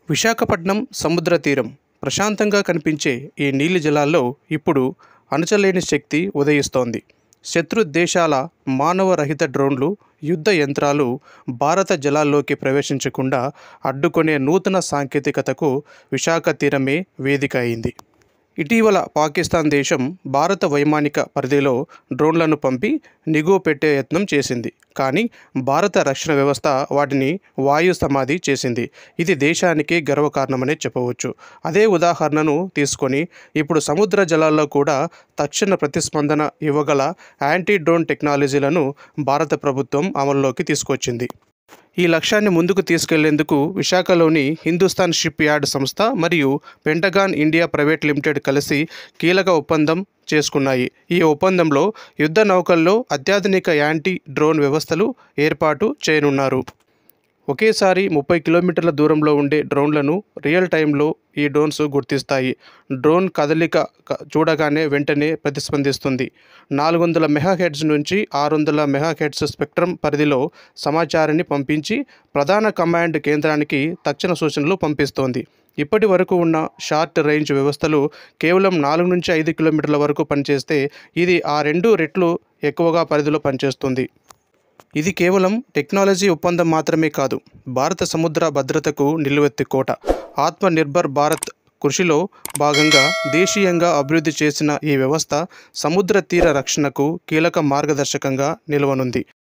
విశాఖపట్నం సముద్ర తీరం ప్రశాంతంగా కనిపించే ఈ నీలి జలాల్లో ఇప్పుడు అణచలేని శక్తి ఉదయిస్తోంది. శత్రు దేశాల మానవరహిత డ్రోన్లు, యుద్ధ యంత్రాలు భారత జలాల్లోకి ప్రవేశించకుండా అడ్డుకునే నూతన సాంకేతికతకు విశాఖ తీరమే వేదిక అయింది. ఇటీవల పాకిస్తాన్ దేశం భారత వైమానిక పరిధిలో డ్రోన్లను పంపి నిఘా పెట్టే యత్నం చేసింది. కానీ భారత రక్షణ వ్యవస్థ వాటిని వాయు సమాధి చేసింది. ఇది దేశానికి గర్వకారణమనే చెప్పవచ్చు. అదే ఉదాహరణను తీసుకొని ఇప్పుడు సముద్ర జలాల్లో కూడా తక్షణ ప్రతిస్పందన ఇవ్వగల యాంటీ డ్రోన్ టెక్నాలజీలను భారత ప్రభుత్వం అమల్లోకి తీసుకొచ్చింది. ఈ లక్ష్యాన్ని ముందుకు తీసుకెళ్లేందుకు విశాఖలోని హిందుస్థాన్ షిప్ యార్డ్ సంస్థ మరియు పెంటగాన్ ఇండియా ప్రైవేట్ లిమిటెడ్ కలిసి కీలక ఒప్పందం చేసుకున్నాయి. ఈ ఒప్పందంలో యుద్ధ నౌకల్లో అత్యాధునిక యాంటీ డ్రోన్ వ్యవస్థలు ఏర్పాటు చేయనున్నారు. ఒకేసారి 30 కిలోమీటర్ల దూరంలో ఉండే డ్రోన్లను రియల్ టైంలో ఈ డ్రోన్స్ గుర్తిస్తాయి. డ్రోన్ కదలిక చూడగానే వెంటనే ప్రతిస్పందిస్తుంది. 400 మెగాహెర్ట్జ్ నుంచి 600 మెగాహెర్ట్జ్ స్పెక్ట్రమ్ పరిధిలో సమాచారాన్ని పంపించి ప్రధాన కమాండ్ కేంద్రానికి తక్షణ సూచనలు పంపిస్తోంది. ఇప్పటి వరకు ఉన్న షార్ట్ రేంజ్ వ్యవస్థలు కేవలం 4 నుంచి 5 కిలోమీటర్ల వరకు పనిచేస్తే ఇది ఆ 2 రెట్లు ఎక్కువగా పరిధిలో పనిచేస్తుంది. ఇది కేవలం టెక్నాలజీ ఒప్పందం మాత్రమే కాదు, భారత సముద్ర భద్రతకు నిలువెత్తు కోట. ఆత్మనిర్భర్ భారత్ కృషిలో భాగంగా దేశీయంగా అభివృద్ధి చేసిన ఈ వ్యవస్థ సముద్ర తీర రక్షణకు కీలక మార్గదర్శకంగా నిలవనుంది.